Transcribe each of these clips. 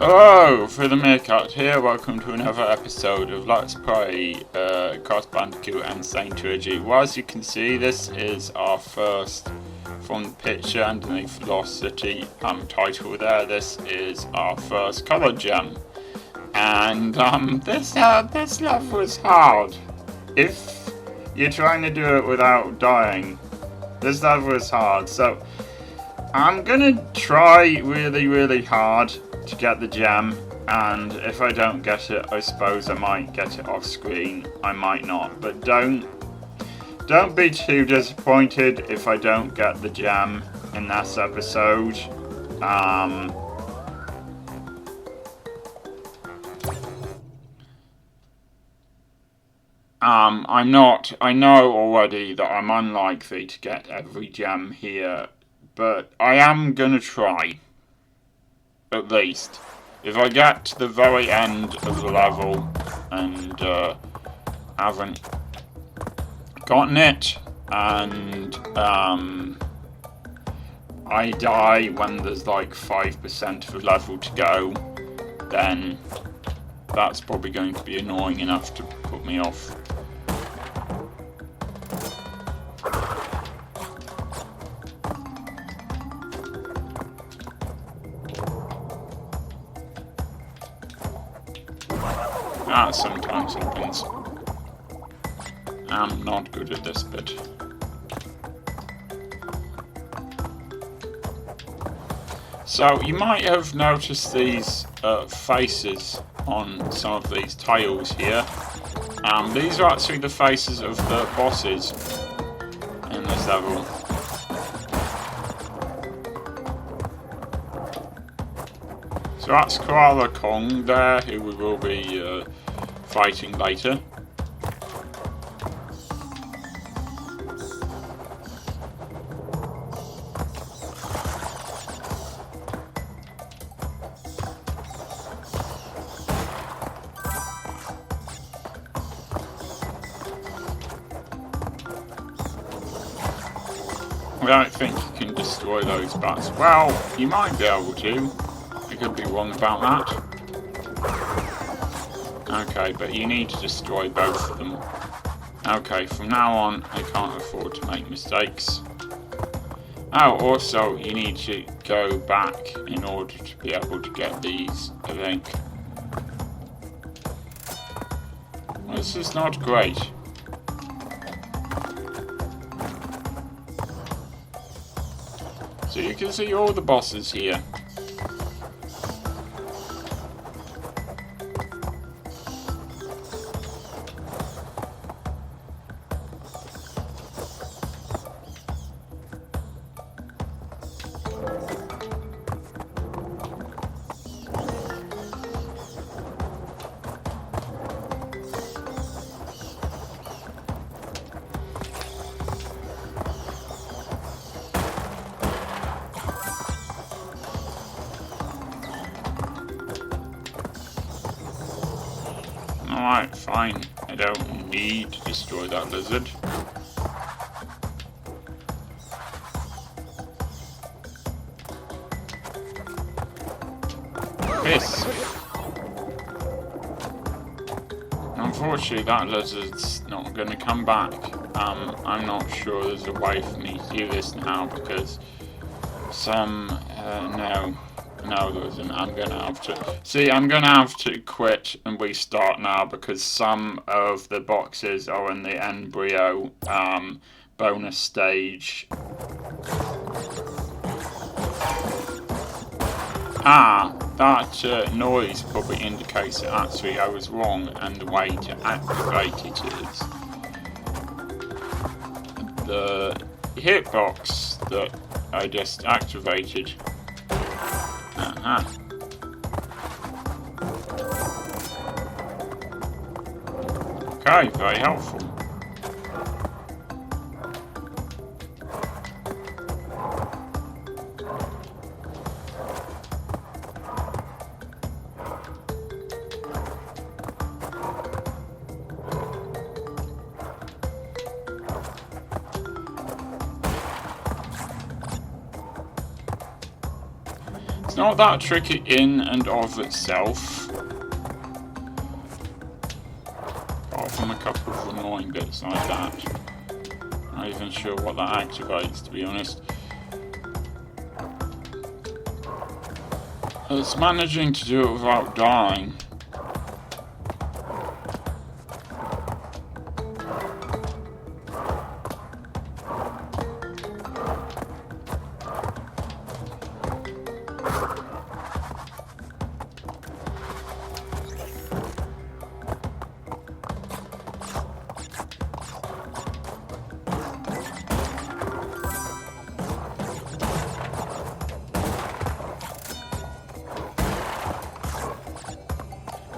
Hello, for the Meerkat here, welcome to another episode of Let's Play Bandicoot and Sane Trilogy. Well, as you can see, this is our first, from the picture underneath Velocity title there, this is our first colour gem. And this level is hard. If you're trying to do it without dying, this level is hard. So I'm gonna try really hard to get the gem, and if I don't get it, I suppose I might get it off screen. I might not, but don't be too disappointed if I don't get the gem in this episode. I know already that I'm unlikely to get every gem here, but I am gonna try. At least. If I get to the very end of the level and haven't gotten it, and I die when there's like 5% of the level to go, then that's probably going to be annoying enough to put me off. That sometimes happens. I'm not good at this bit. So you might have noticed these faces on some of these tiles here. These are actually the faces of the bosses in this level. So that's Koala Kong there, who we will be fighting later. I don't think you can destroy those bats. Well, you might be able to. I could be wrong about that. Okay, but you need to destroy both of them. Okay, from now on, I can't afford to make mistakes. Oh, also, you need to go back in order to be able to get these, I think. Well, this is not great. So you can see all the bosses here. Alright, fine. I don't need to destroy that lizard. Piss. Unfortunately, that lizard's not going to come back. I'm not sure there's a way for me to do this now because no, there isn't. I'm going to have to quit and restart now because some of the boxes are in the embryo bonus stage. That noise probably indicates that actually I was wrong and the way to activate it is the hitbox that I just activated. Okay, very helpful. not that tricky in and of itself. Apart from a couple of annoying bits like that. Not even sure what that activates, to be honest. It's managing to do it without dying.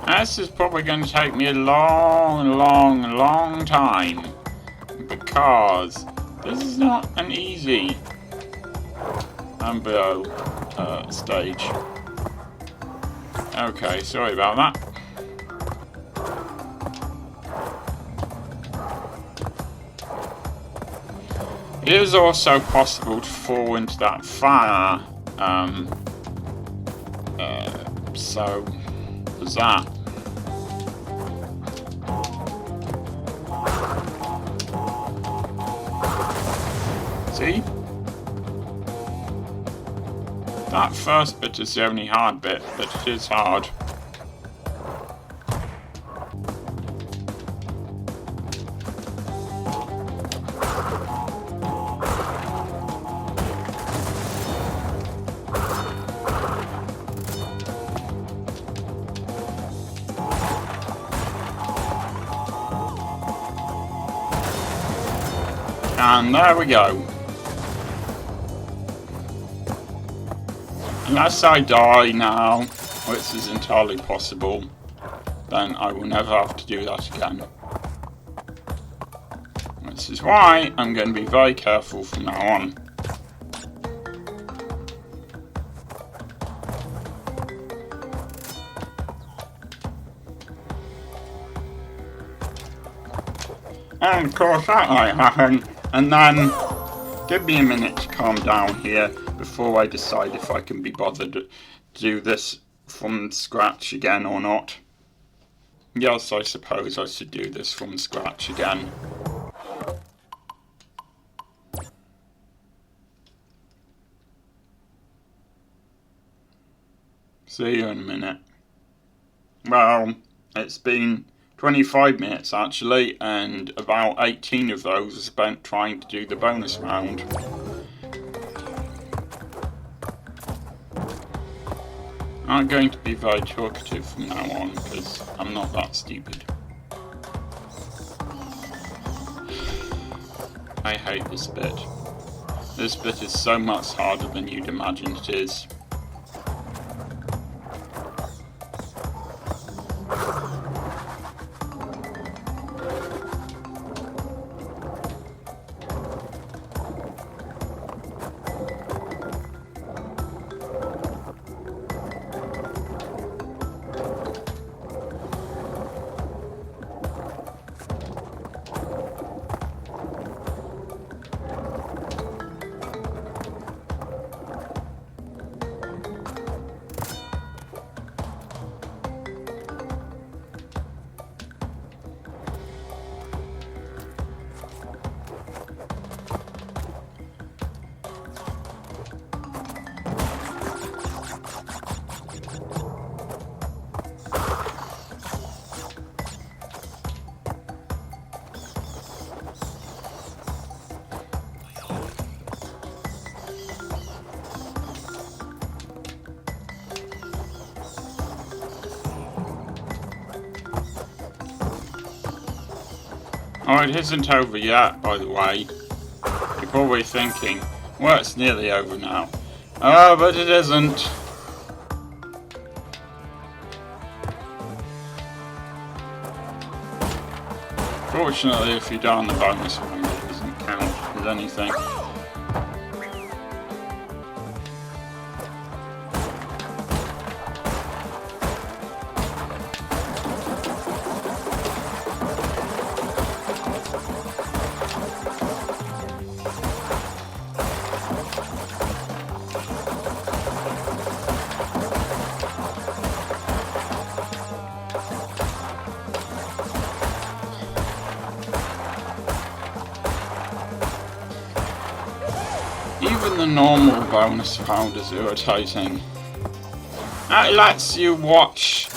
This is probably going to take me a long time, because this is not an easy embryo stage. Okay, sorry about that. It is also possible to fall into that fire, so there's that. See? That first bit is the only hard bit, but it is hard. And there we go. Unless I die now, which is entirely possible, then I will never have to do that again. Which is why I'm going to be very careful from now on. And of course that might happen, and then give me a minute to calm down here before I decide if I can be bothered to do this from scratch again or not. Yes, I suppose I should do this from scratch again. See you in a minute. Well, it's been 25 minutes actually, and about 18 of those are spent trying to do the bonus round. I'm going to be very talkative from now on, because I'm not that stupid. I hate this bit. This bit is so much harder than you'd imagine it is. Oh, it isn't over yet, by the way. You're probably thinking, well, it's nearly over now. Oh, but it isn't. Fortunately, if you die on the bonus round, it doesn't count as anything. even the normal bonus round is irritating. It lets you watch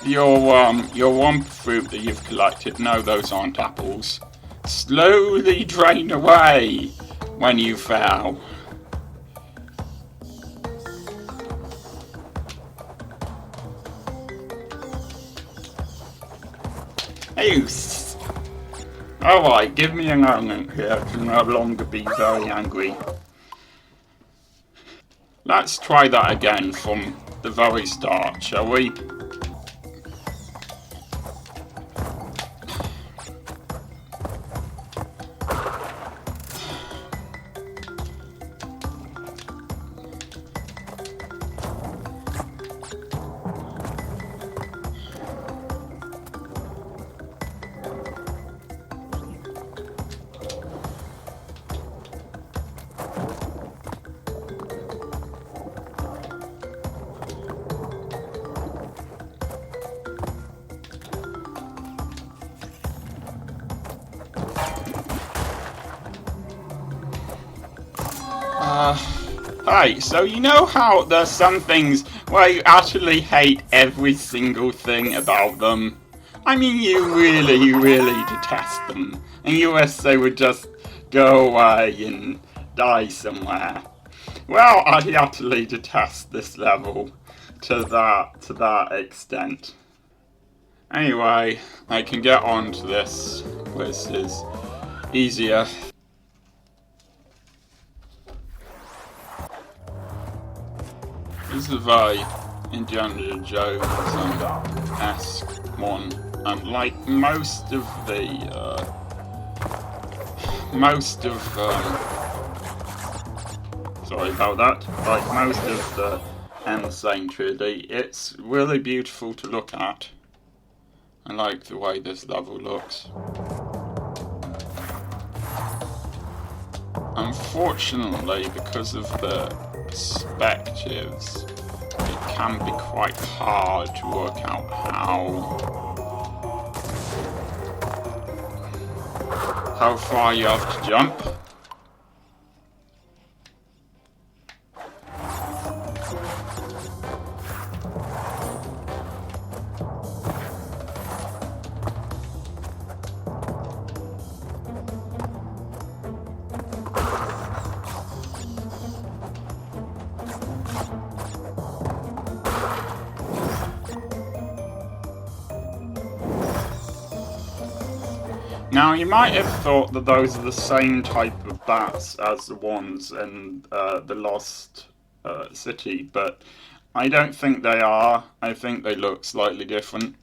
your wumpa fruit that you've collected, no those aren't apples, slowly drain away when you fail. Ace! Alright, give me a moment here to no longer be very angry. Let's try that again from the very start, shall we? Right, so you know how there's some things where you actually hate every single thing about them? I mean, you really detest them, and you wish they would just go away and die somewhere. Well, I utterly detest this level to that extent. Anyway, I can get on to this, which is easier. This is a very Indiana Jones-esque one, and like most of sorry about that. Like most of the Sane Trilogy, it's really beautiful to look at. I like the way this level looks. Unfortunately, because of the perspectives, it can be quite hard to work out how far you have to jump. Now, you might have thought that those are the same type of bats as the ones in the Lost City, but I don't think they are. I think they look slightly different.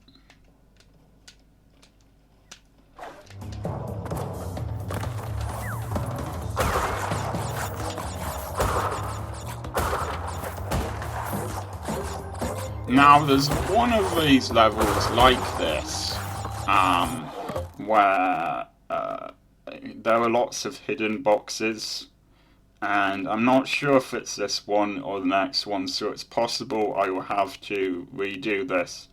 Now, there's one of these levels like this, where there are lots of hidden boxes, and I'm not sure if it's this one or the next one, so it's possible I will have to redo this.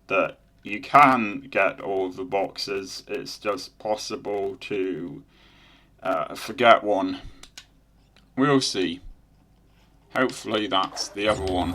That you can get all of the boxes, it's just possible to forget one. We'll see. Hopefully that's the other one.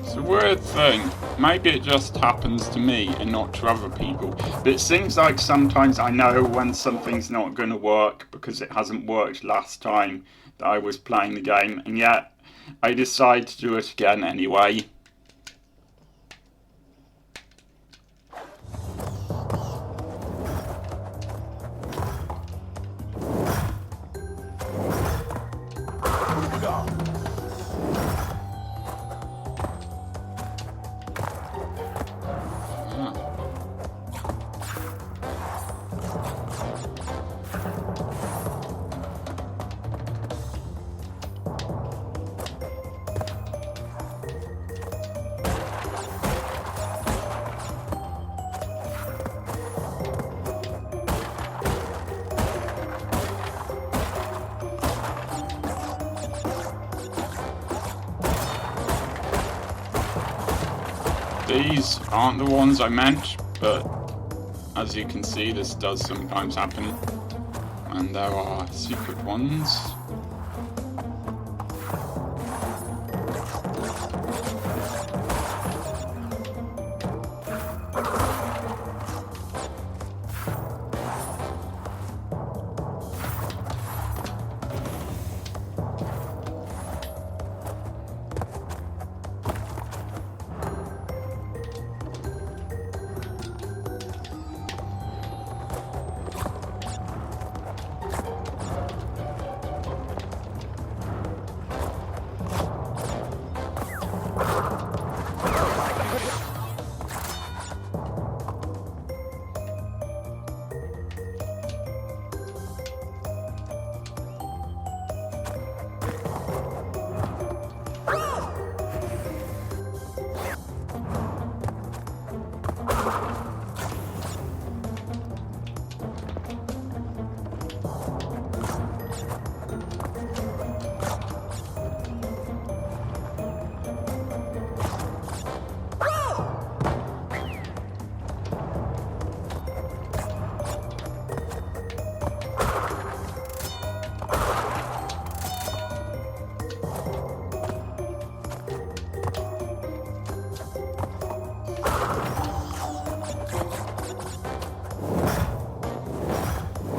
It's a weird thing. Maybe it just happens to me and not to other people. But it seems like sometimes I know when something's not going to work because it hasn't worked last time that I was playing the game, and yet I decide to do it again anyway. These aren't the ones I meant, but as you can see, this does sometimes happen. And there are secret ones.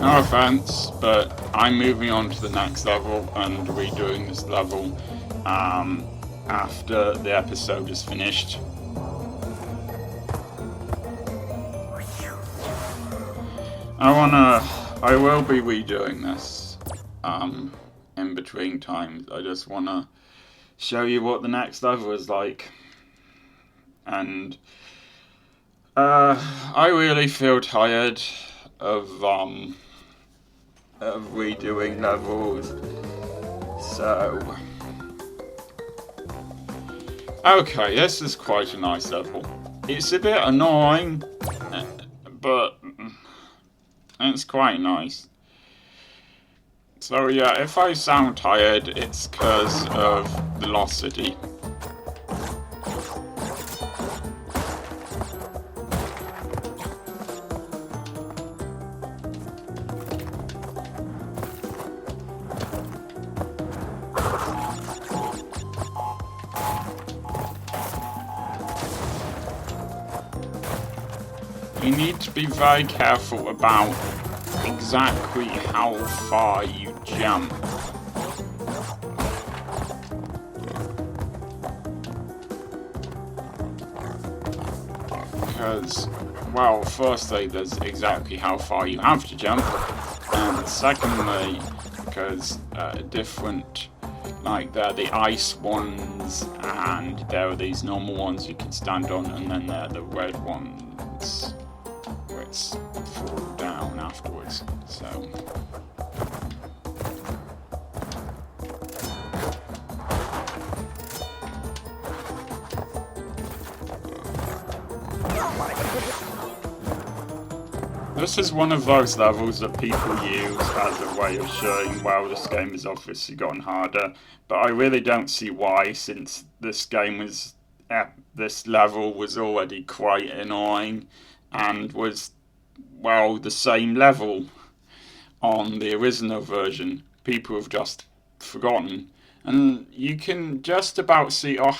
No offense, but I'm moving on to the next level and redoing this level after the episode is finished. I will be redoing this in between times. I just wanna show you what the next level is like. And I really feel tired of redoing levels, so okay, this is quite a nice level. It's a bit annoying, but it's quite nice. So yeah, if I sound tired, it's because of velocity. You need to be very careful about exactly how far you jump. Because, well, firstly, there's exactly how far you have to jump, and secondly, because different, like there are the ice ones, and there are these normal ones you can stand on, and then there are the red ones where it's fall down afterwards. So this is one of those levels that people use as a way of showing, well, this game has obviously gotten harder, but I really don't see why, since this game was this level was already quite annoying and was, well, the same level on the original version. People have just forgotten, and you can just about see, or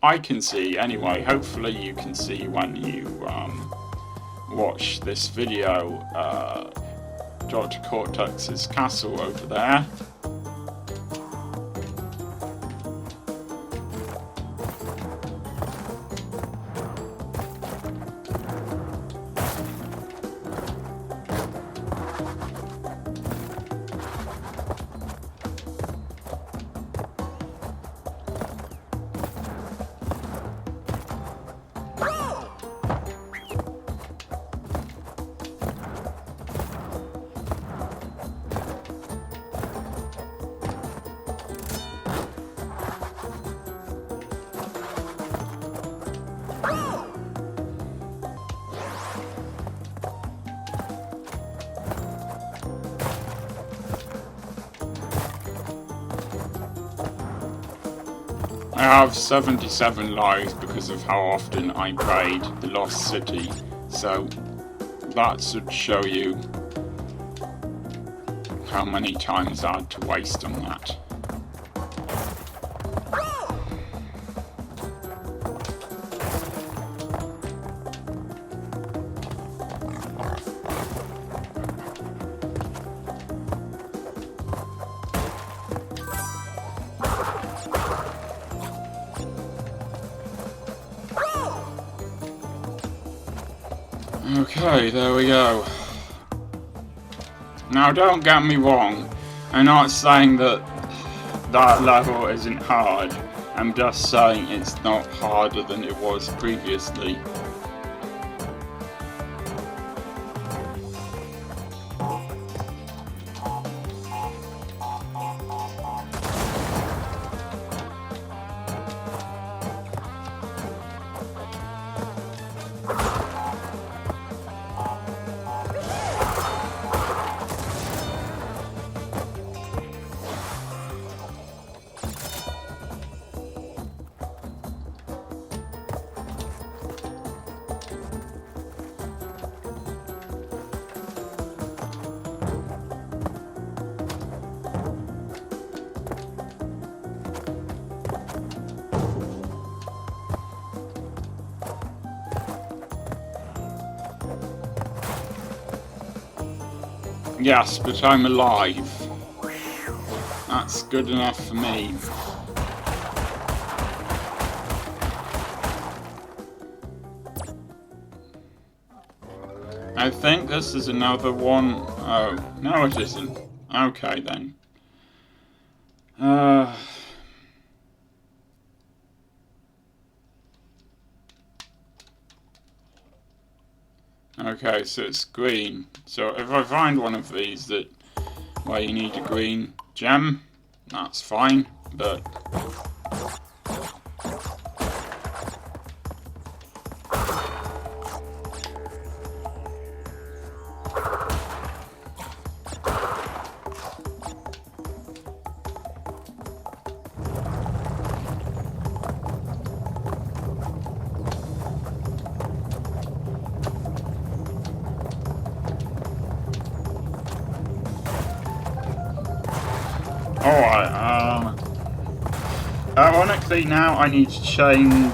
I can see anyway, hopefully you can see when you watch this video, Dr. Cortex's castle over there. have 77 lives because of how often I played The Lost City, so that should show you how many times I had to waste on that. Okay, there we go. Now don't get me wrong, I'm not saying that that level isn't hard, I'm just saying it's not harder than it was previously. Yes, but I'm alive. That's good enough for me. I think this is another one. Oh, no it isn't. Okay then. Okay, so it's green. So if I find one of these that where you need a green gem, that's fine, but alright, ironically now I need to change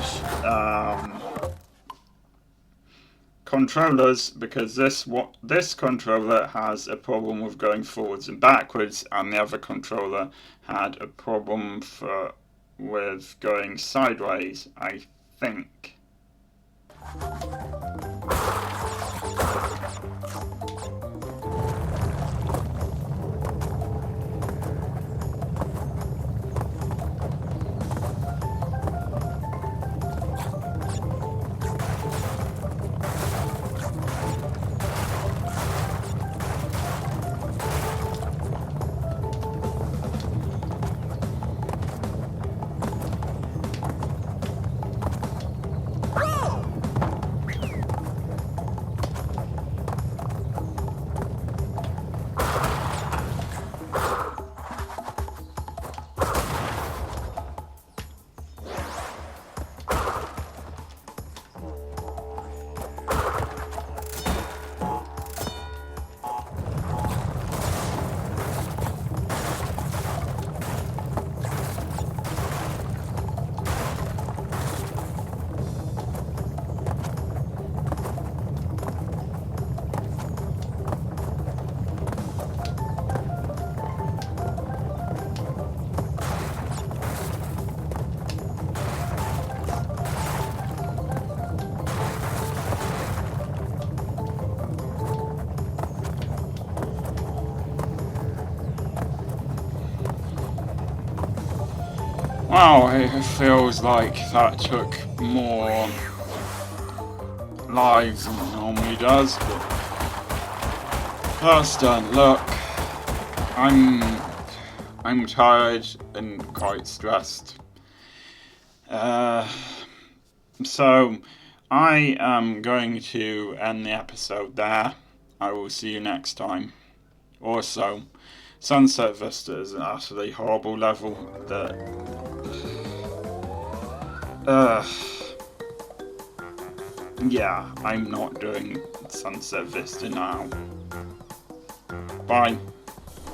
controllers because this controller has a problem with going forwards and backwards, and the other controller had a problem with going sideways, I think. Wow, it feels like that took more lives than it normally does, but that's done. Look, I'm tired and quite stressed. So I am going to end the episode there. I will see you next time. Also, Sunset Vista is an utterly horrible level that Yeah, I'm not doing Sunset Vista now. Bye.